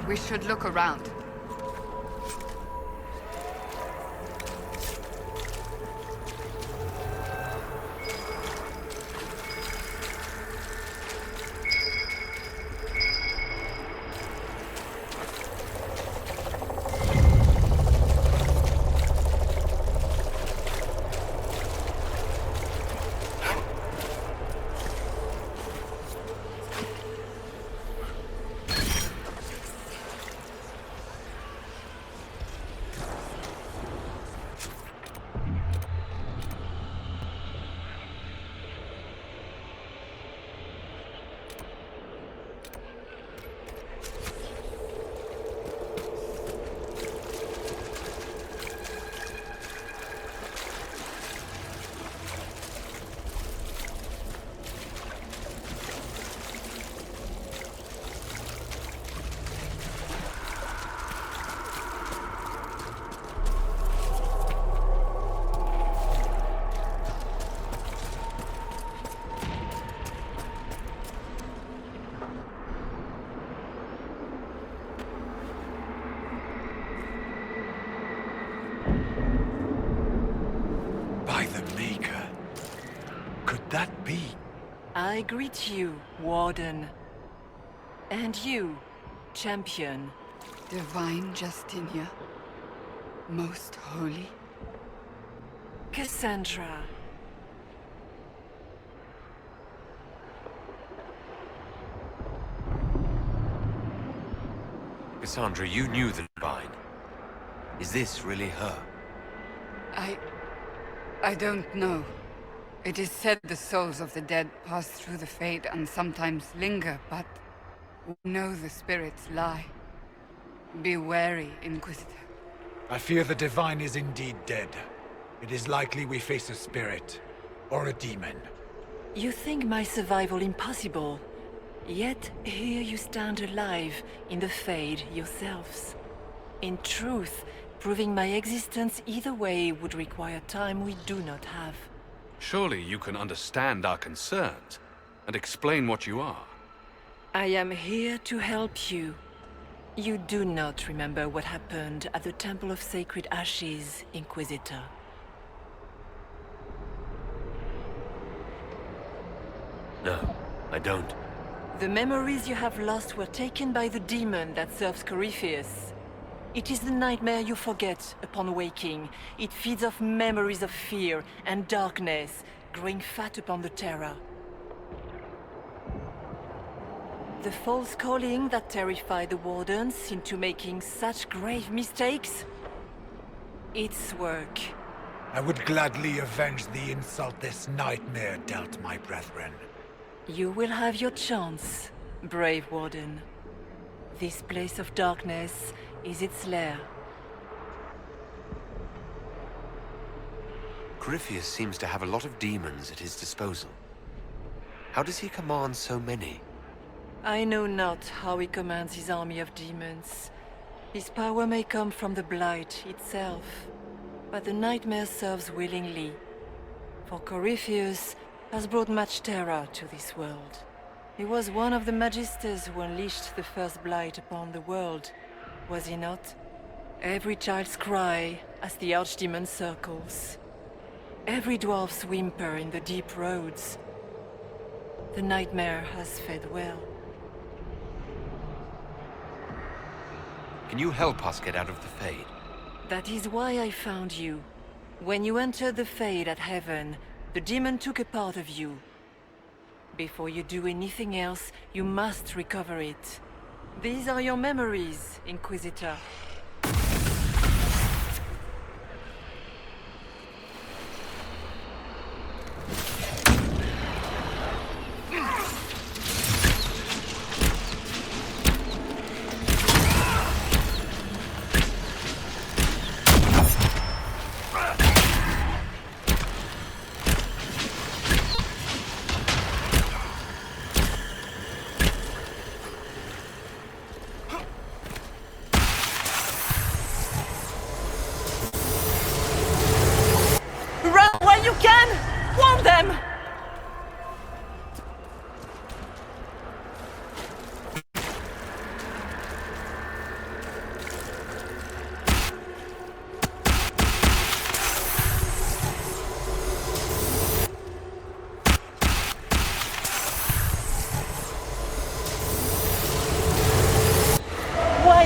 We should look around. That be? I greet you, Warden. And you, Champion. Divine Justinia. Most holy. Cassandra. Cassandra, you knew the Divine. Is this really her? I don't know. It is said the souls of the dead pass through the Fade and sometimes linger, but we know the spirits lie. Be wary, Inquisitor. I fear the Divine is indeed dead. It is likely we face a spirit, or a demon. You think my survival impossible, yet here you stand alive in the Fade yourselves. In truth, proving my existence either way would require time we do not have. Surely you can understand our concerns and explain what you are. I am here to help you. You do not remember what happened at the Temple of Sacred Ashes, Inquisitor. No, I don't. The memories you have lost were taken by the demon that serves Corypheus. It is the nightmare you forget upon waking. It feeds off memories of fear and darkness, growing fat upon the terror. The false calling that terrified the Wardens into making such grave mistakes? Its work. I would gladly avenge the insult this nightmare dealt my brethren. You will have your chance, brave Warden. This place of darkness is its lair. Corypheus seems to have a lot of demons at his disposal. How does he command so many? I know not how he commands his army of demons. His power may come from the Blight itself, but the nightmare serves willingly. For Corypheus has brought much terror to this world. He was one of the Magisters who unleashed the first Blight upon the world, was he not? Every child's cry as the Archdemon circles. Every dwarf's whimper in the deep roads. The nightmare has fed well. Can you help us get out of the Fade? That is why I found you. When you entered the Fade at Heaven, the demon took a part of you. Before you do anything else, you must recover it. These are your memories, Inquisitor.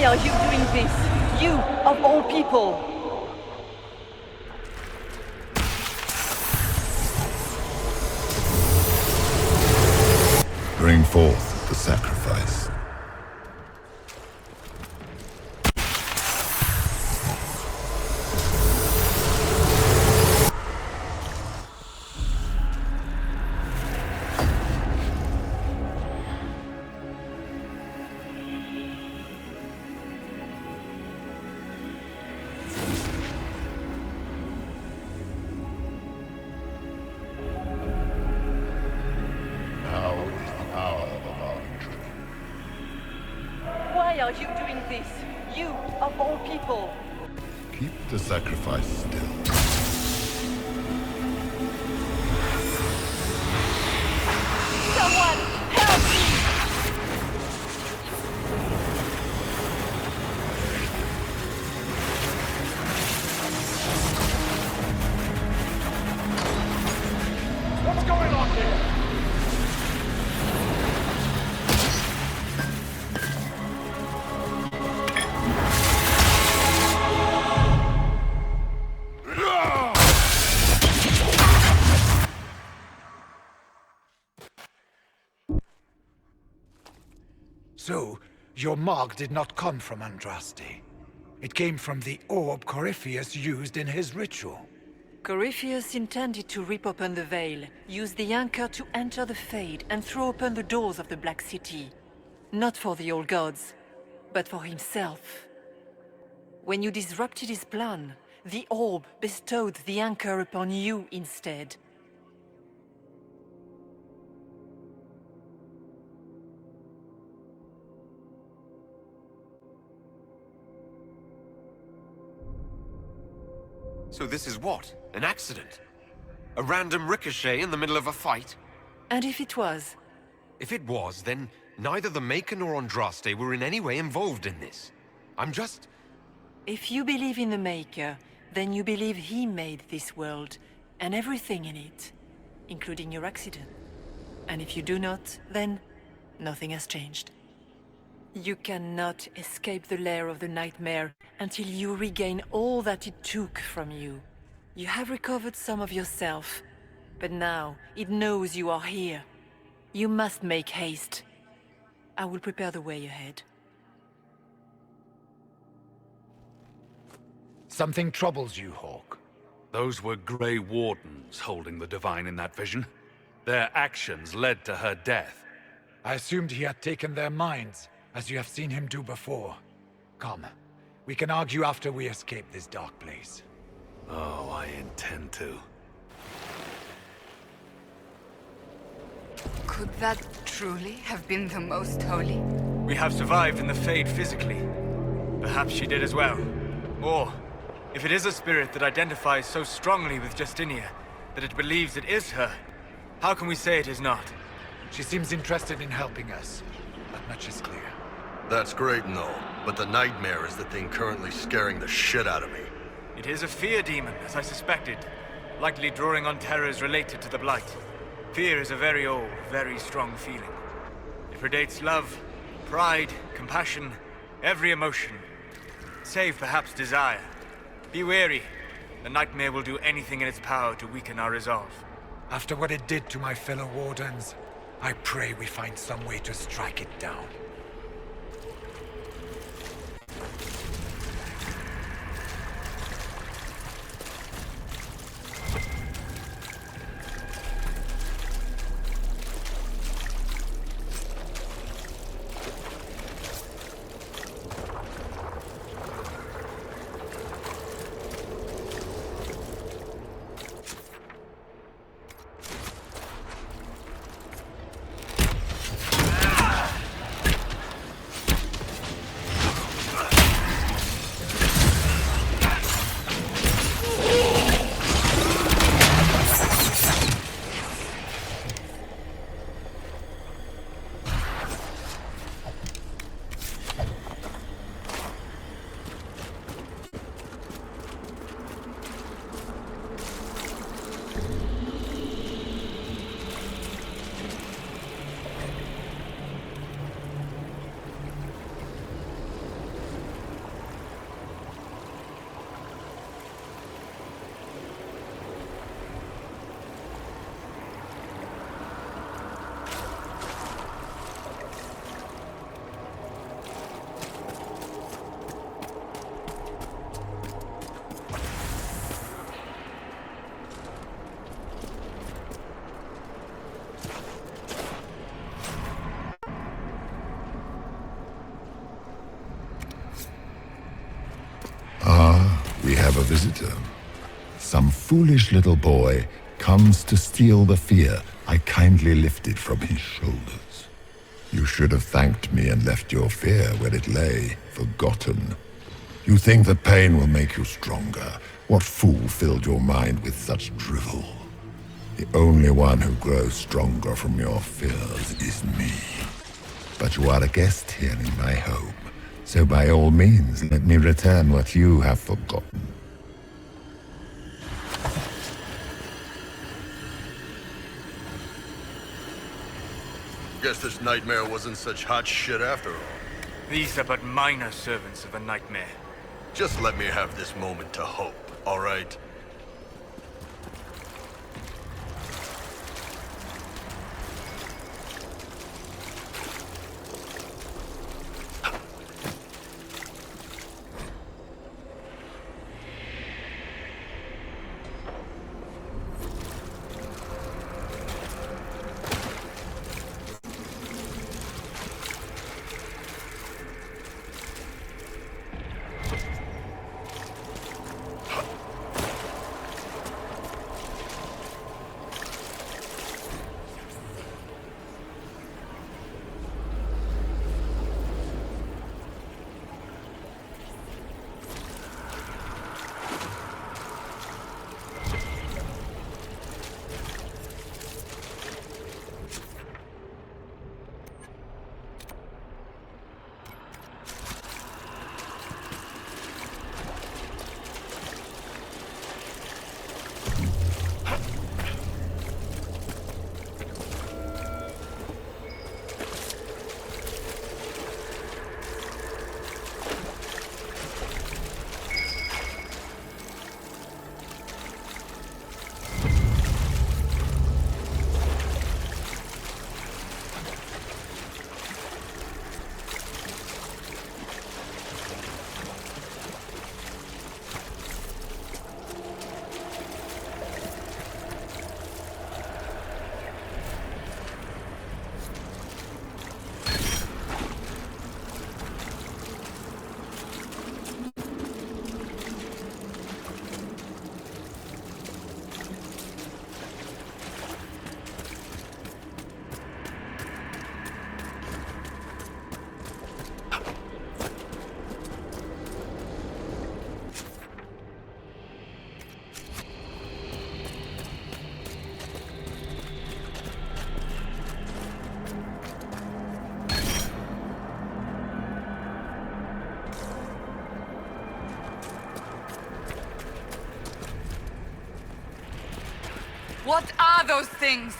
Why are you doing this? You, of all people! Bring forth the sacrifice. Why are you doing this? You, of all people! Keep the sacrifice still. Someone, help me! What's going on here? So, your mark did not come from Andraste. It came from the orb Corypheus used in his ritual. Corypheus intended to rip open the veil, use the anchor to enter the Fade, and throw open the doors of the Black City. Not for the old gods, but for himself. When you disrupted his plan, the orb bestowed the anchor upon you instead. So this is what? An accident? A random ricochet in the middle of a fight? And if it was? If it was, then neither the Maker nor Andraste were in any way involved in this. I'm just... If you believe in the Maker, then you believe he made this world, and everything in it, including your accident. And if you do not, then nothing has changed. You cannot escape the lair of the nightmare until you regain all that it took from you. You have recovered some of yourself, but now it knows you are here. You must make haste. I will prepare the way ahead. Something troubles you, Hawk. Those were Grey Wardens holding the Divine in that vision. Their actions led to her death. I assumed he had taken their minds, as you have seen him do before. Come, we can argue after we escape this dark place. Oh, I intend to. Could that truly have been the Most Holy? We have survived in the Fade physically. Perhaps she did as well. Or, if it is a spirit that identifies so strongly with Justinia that it believes it is her, how can we say it is not? She seems interested in helping us. That much is clear. That's great and all, but the nightmare is the thing currently scaring the shit out of me. It is a fear demon, as I suspected, likely drawing on terrors related to the Blight. Fear is a very old, very strong feeling. It predates love, pride, compassion, every emotion, save perhaps desire. Be wary. The nightmare will do anything in its power to weaken our resolve. After what it did to my fellow Wardens, I pray we find some way to strike it down. have a visitor. Some foolish little boy comes to steal the fear I kindly lifted from his shoulders. You should have thanked me and left your fear where it lay, forgotten. You think the pain will make you stronger. What fool filled your mind with such drivel? The only one who grows stronger from your fears is me. But you are a guest here in my home, so by all means let me return what you have forgotten. Guess this nightmare wasn't such hot shit after all. These are but minor servants of the nightmare. Just let me have this moment to hope, all right? What are those things?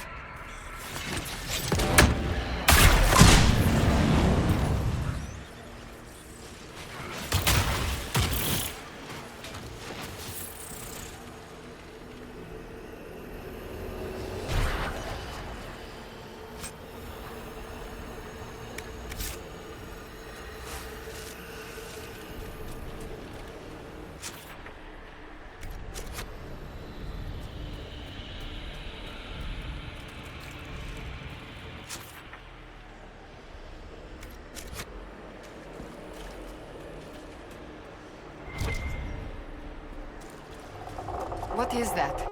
What is that?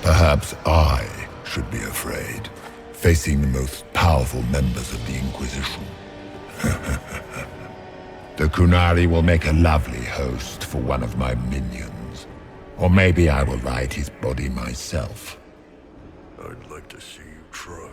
Perhaps I should be afraid, facing the most powerful members of the Inquisition. The Kunari will make a lovely host for one of my minions. Or maybe I will ride his body myself. I'd like to see you try.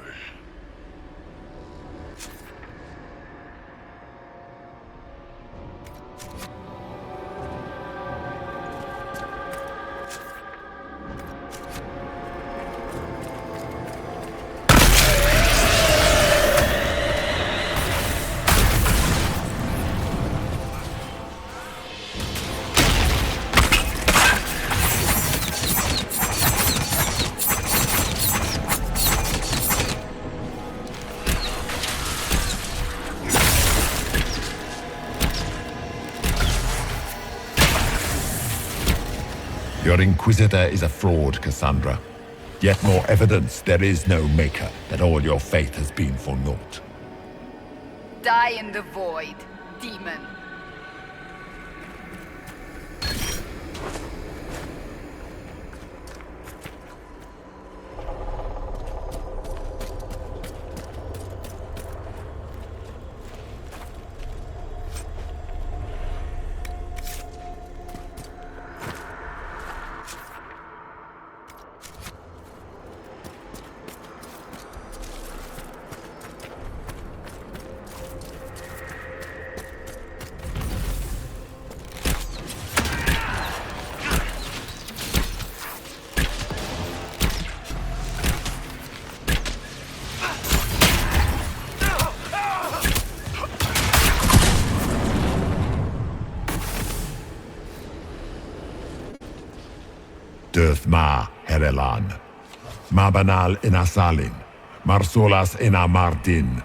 Your Inquisitor is a fraud, Cassandra. Yet more evidence there is no Maker, that all your faith has been for naught. Die in the void, demon. Döth ma Herelan, Mabanal inasalin, Marsolas inamardin.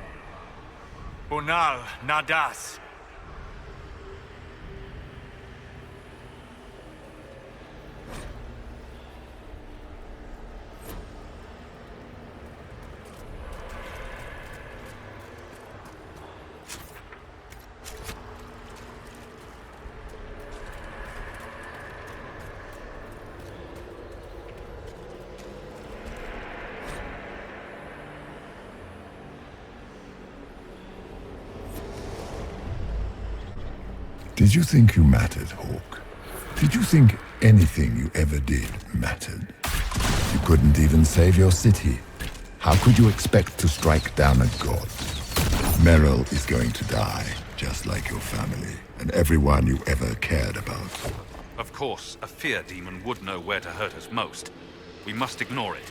Bunal Nadas. Did you think you mattered, Hawk? Did you think anything you ever did mattered? You couldn't even save your city. How could you expect to strike down a god? Meryl is going to die, just like your family, and everyone you ever cared about. Of course, a fear demon would know where to hurt us most. We must ignore it.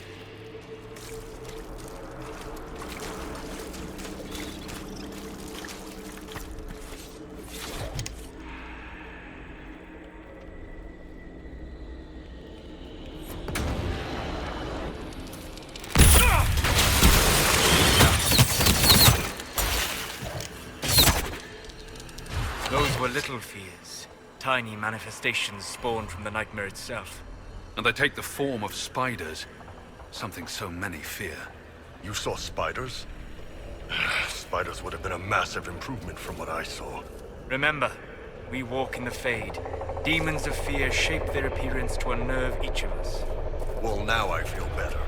Those were little fears. Tiny manifestations spawned from the nightmare itself. And they take the form of spiders. Something so many fear. You saw spiders? Spiders would have been a massive improvement from what I saw. Remember, we walk in the Fade. Demons of fear shape their appearance to unnerve each of us. Well, now I feel better.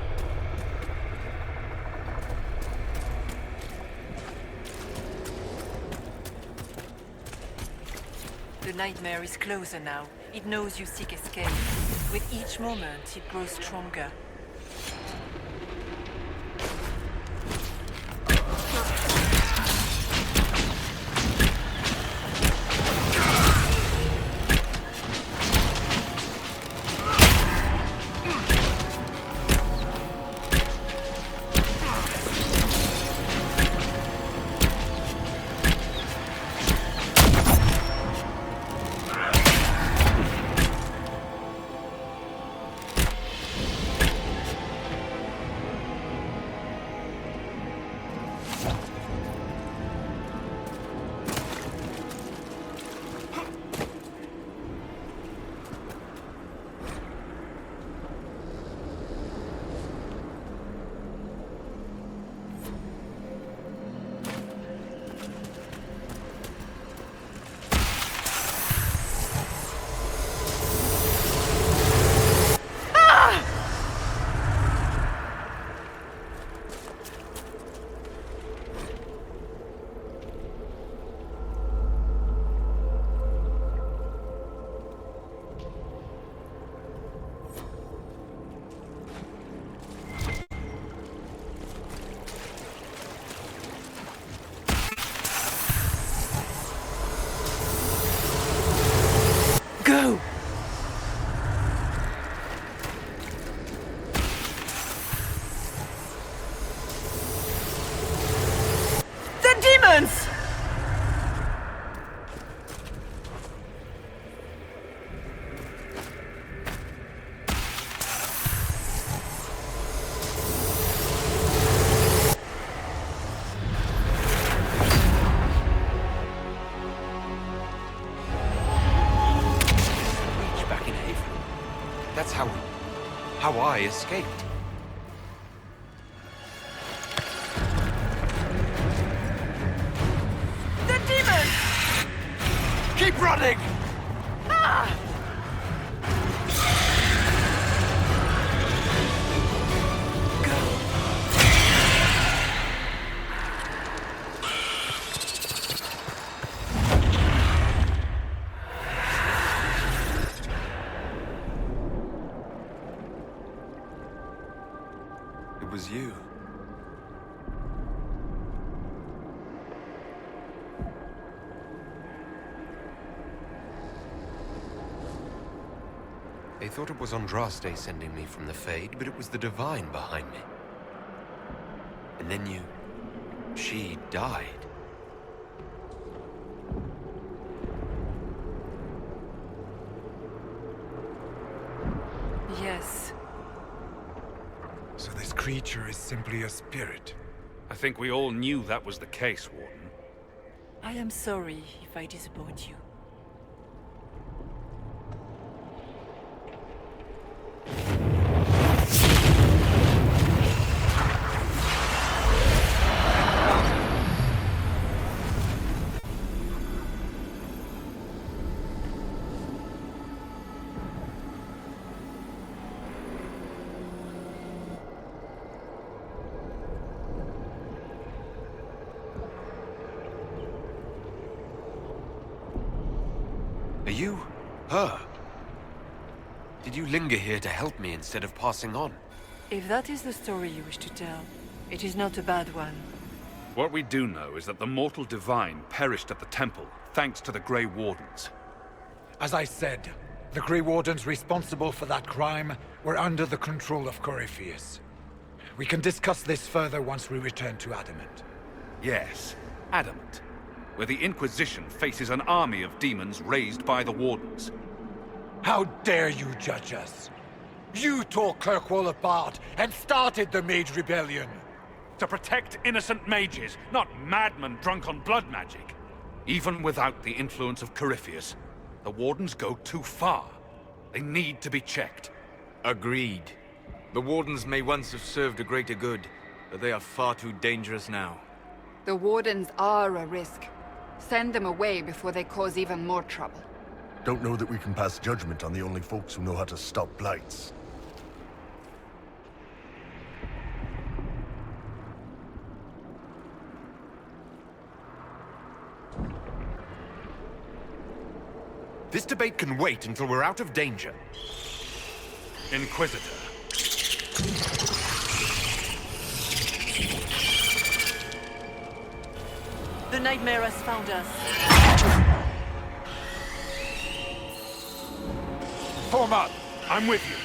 The nightmare is closer now. It knows you seek escape. With each moment, it grows stronger. Go! The demons! That's how I escaped. The demon! Keep running! It was you. They thought it was Andraste sending me from the Fade, but it was the Divine behind me. And then she died. Yes. So this creature is simply a spirit. I think we all knew that was the case, Warden. I am sorry if I disappoint you. Are you her? Did you linger here to help me instead of passing on? If that is the story you wish to tell, it is not a bad one. What we do know is that the mortal divine perished at the temple, thanks to the Grey Wardens. As I said, the Grey Wardens responsible for that crime were under the control of Corypheus. We can discuss this further once we return to Adamant. Yes, Adamant, where the Inquisition faces an army of demons raised by the Wardens. How dare you judge us? You tore Kirkwall apart and started the Mage Rebellion! To protect innocent mages, not madmen drunk on blood magic. Even without the influence of Corypheus, the Wardens go too far. They need to be checked. Agreed. The Wardens may once have served a greater good, but they are far too dangerous now. The Wardens are a risk. Send them away before they cause even more trouble. Don't know that we can pass judgment on the only folks who know how to stop blights. This debate can wait until we're out of danger. Inquisitor. The nightmare has found us. Form up! I'm with you.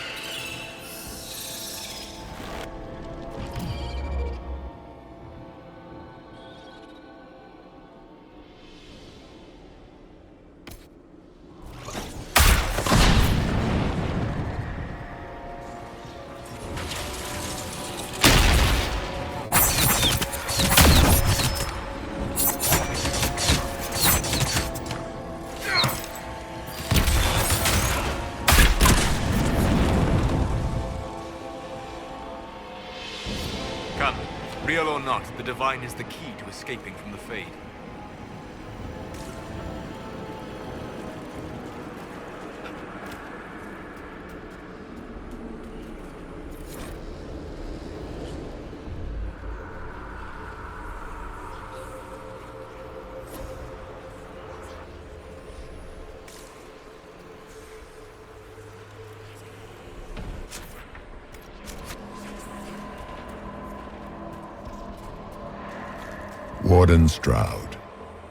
Come, real or not, the Divine is the key to escaping from the Fade. Warden Stroud,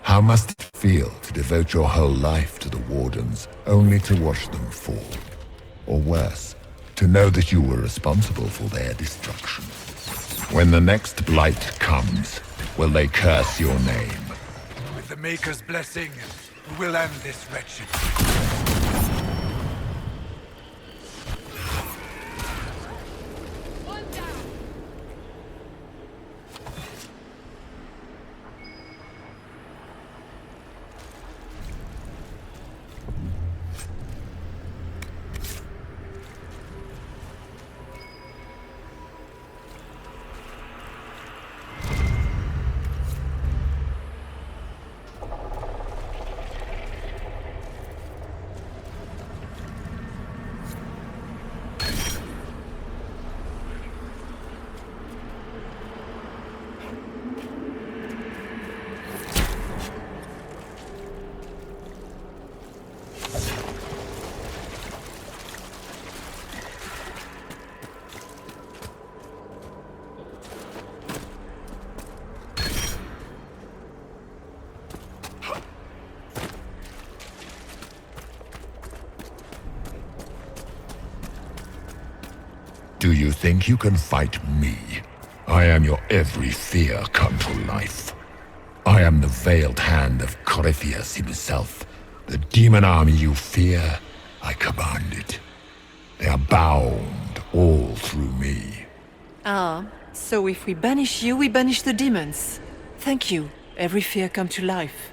how must it feel to devote your whole life to the Wardens, only to watch them fall? Or worse, to know that you were responsible for their destruction? When the next blight comes, will they curse your name? With the Maker's blessing, we will end this wretched. you think you can fight me? I am your every fear come to life. I am the veiled hand of Corypheus himself. The demon army you fear, I command it. They are bound all through me. Ah, so if we banish you, we banish the demons. Thank you. Every fear come to life.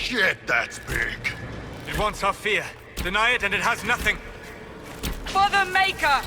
Shit, that's big. It wants our fear. Deny it and it has nothing. For the Maker!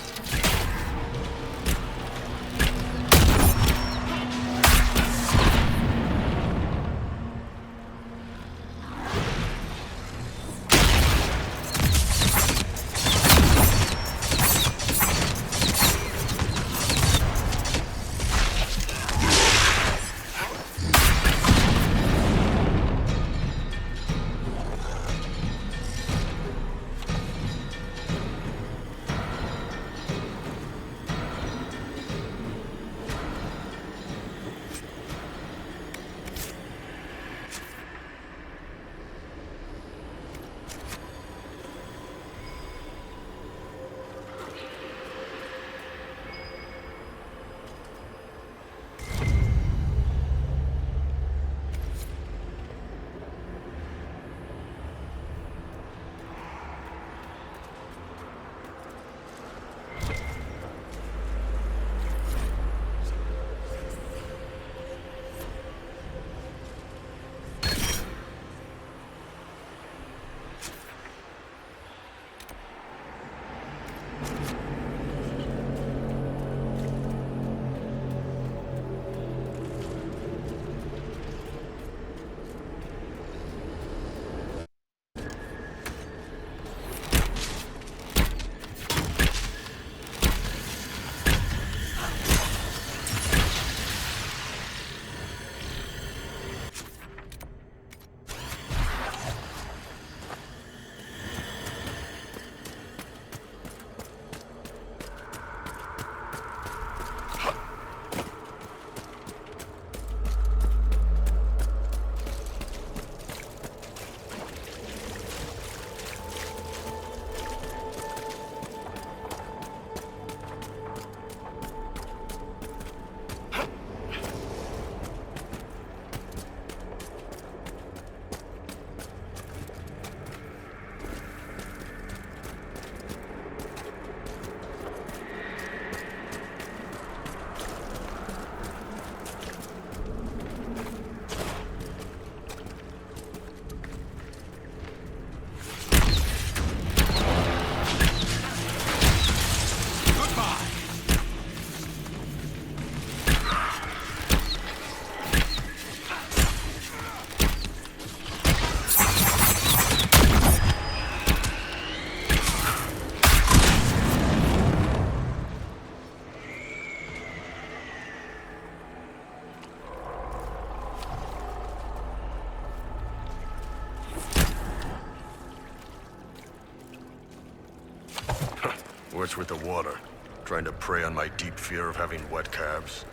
Worse with the water. Trying to prey on my deep fear of having wet calves.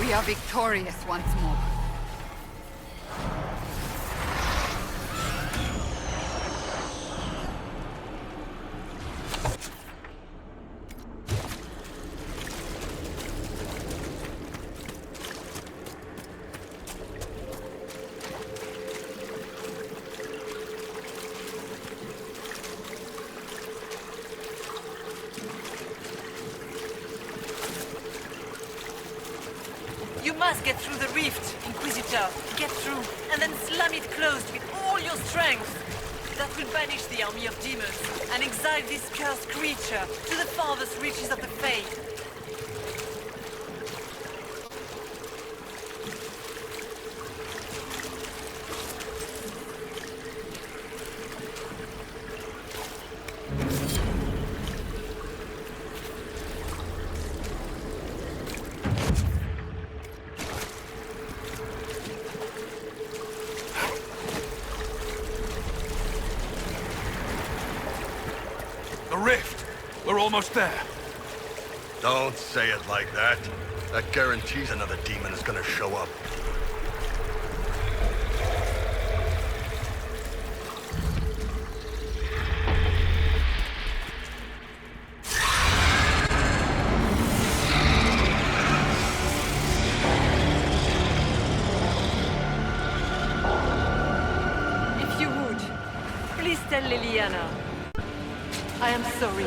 We are victorious once more. You must get through the rift, Inquisitor. Get through, and then slam it closed with all your strength. That will banish the army of demons, and exile this cursed creature to the farthest reaches of the Fade. The rift! We're almost there. Don't say it like that. That guarantees another demon is gonna show up. If you would, please tell Liliana. I am sorry.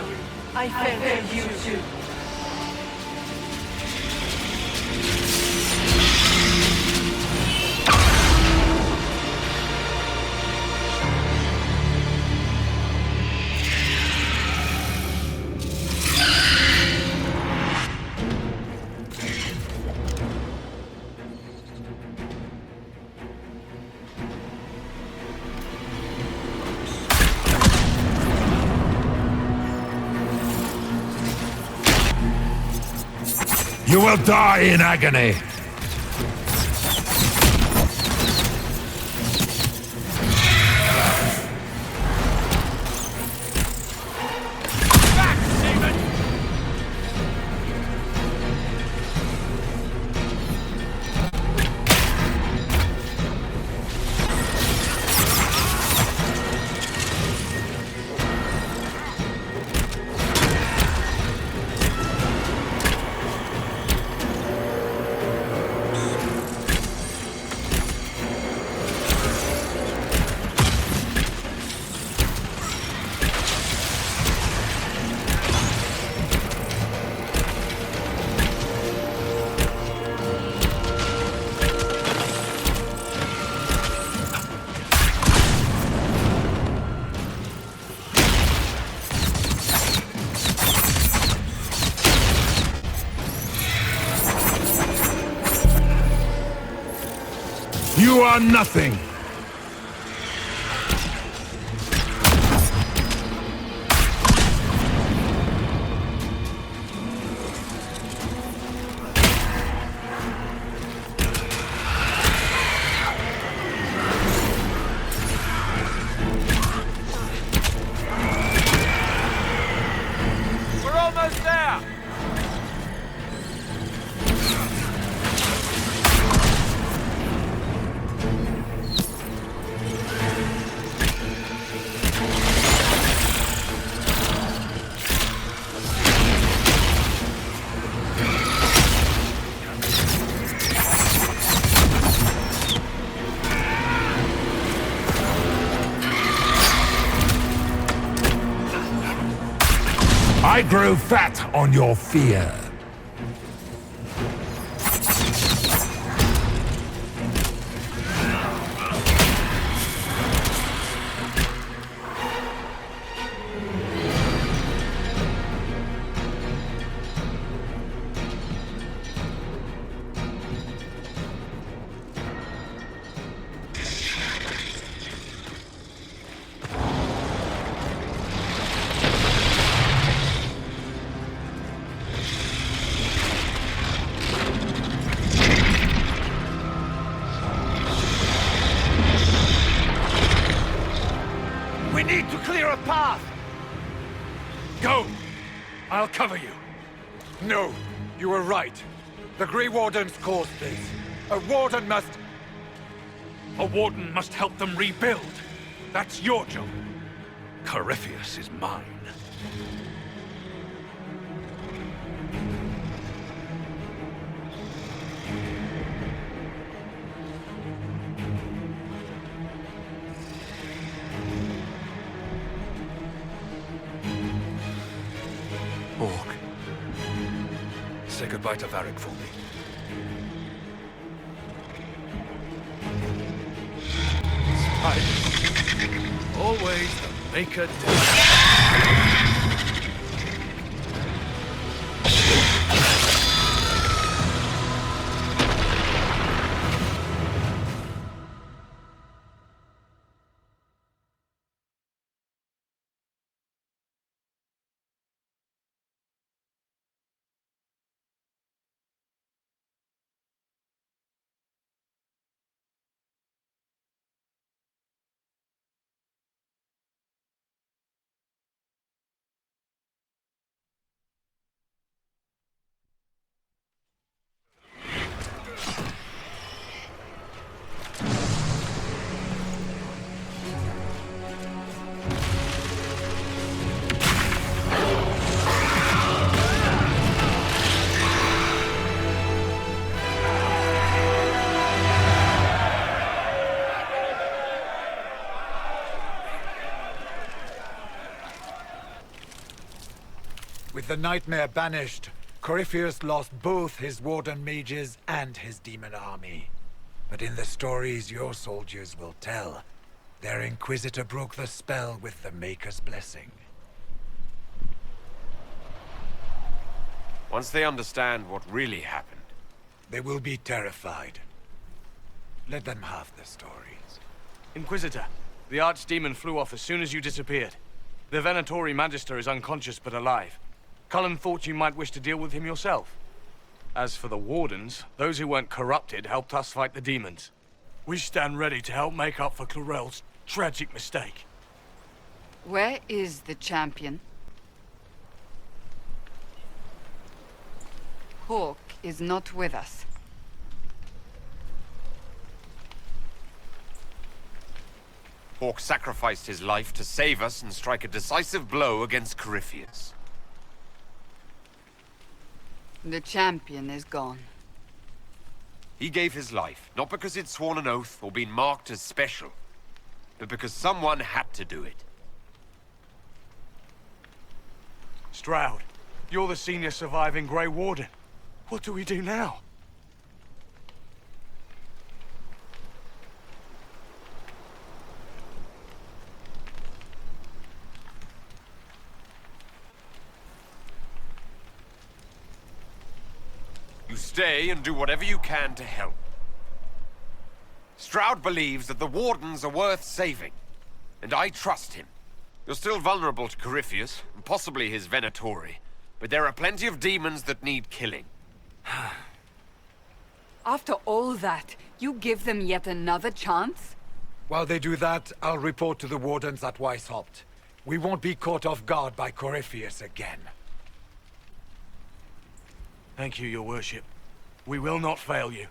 I failed you too. You will die in agony! You are nothing! We're almost there! I grow fat on your fear. We need to clear a path! Go! I'll cover you. No, you were right. The Grey Wardens caused this. A Warden must... A Warden must help them rebuild. That's your job. Corypheus is mine. Orc. Say goodbye to Varric for me. Always the maker With the Nightmare banished, Corypheus lost both his Warden mages and his demon army. But in the stories your soldiers will tell, their Inquisitor broke the spell with the Maker's blessing. Once they understand what really happened, They will be terrified. Let them have the stories. Inquisitor, the Archdemon flew off as soon as you disappeared. The Venatori Magister is unconscious but alive. Cullen thought you might wish to deal with him yourself. As for the Wardens, those who weren't corrupted helped us fight the demons. We stand ready to help make up for Clorel's tragic mistake. Where is the champion? Hawk is not with us. Hawk sacrificed his life to save us and strike a decisive blow against Corypheus. The champion is gone. He gave his life, not because he'd sworn an oath or been marked as special, but because someone had to do it. Stroud, you're the senior surviving Grey Warden. What do we do now? You stay and do whatever you can to help. Stroud believes that the Wardens are worth saving, and I trust him. You're still vulnerable to Corypheus, and possibly his Venatori, but there are plenty of demons that need killing. After all that, you give them yet another chance? While they do that, I'll report to the Wardens at Weishaupt. We won't be caught off guard by Corypheus again. Thank you, your worship. We will not fail you.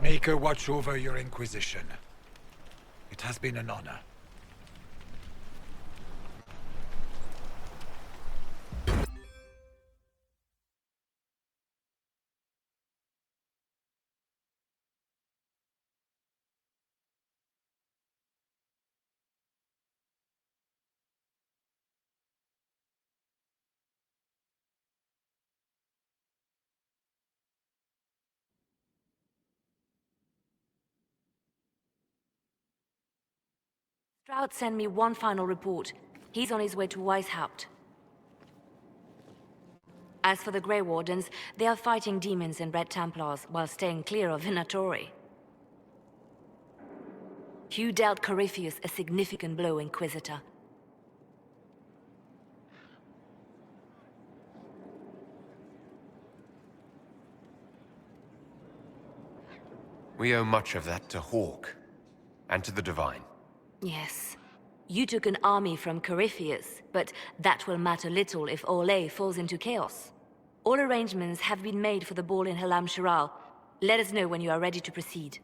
Maker watch over your Inquisition. It has been an honor. Stroud sent me one final report. He's on his way to Weishaupt. As for the Grey Wardens, they are fighting demons and Red Templars while staying clear of Venatori. You dealt Corypheus a significant blow, Inquisitor. We owe much of that to Hawk, and to the Divine. Yes. You took an army from Corypheus, but that will matter little if Orlais falls into chaos. All arrangements have been made for the ball in Halam Shiral. Let us know when you are ready to proceed.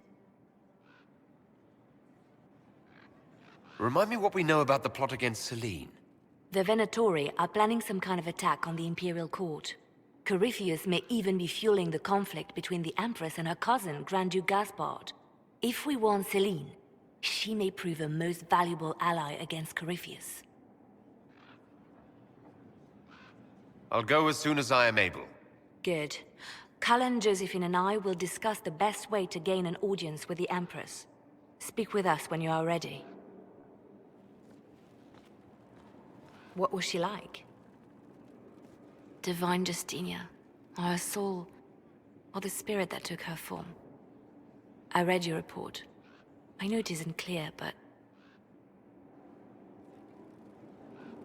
Remind me what we know about the plot against Selene. The Venatori are planning some kind of attack on the Imperial Court. Corypheus may even be fueling the conflict between the Empress and her cousin, Grand Duke Gaspard. If we warn Selene, she may prove a most valuable ally against Corypheus. I'll go as soon as I am able. Good. Cullen, Josephine and I will discuss the best way to gain an audience with the Empress. Speak with us when you are ready. What was she like? Divine Justinia, or her soul, or the spirit that took her form. I read your report. I know it isn't clear, but...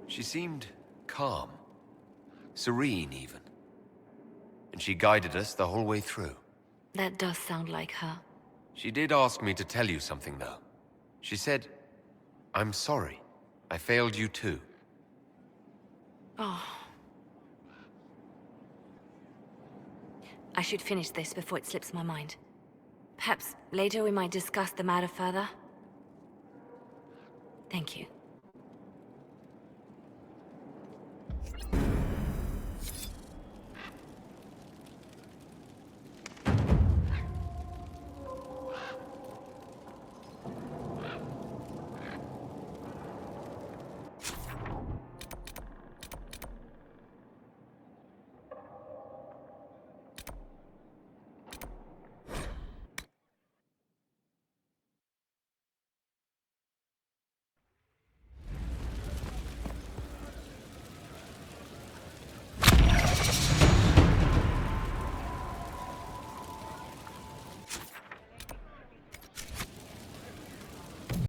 She seemed calm. Serene, even. And she guided us the whole way through. that does sound like her. She did ask me to tell you something, though. She said, "I'm sorry. I failed you too." Oh. I should finish this before it slips my mind. Perhaps later we might discuss the matter further. Thank you.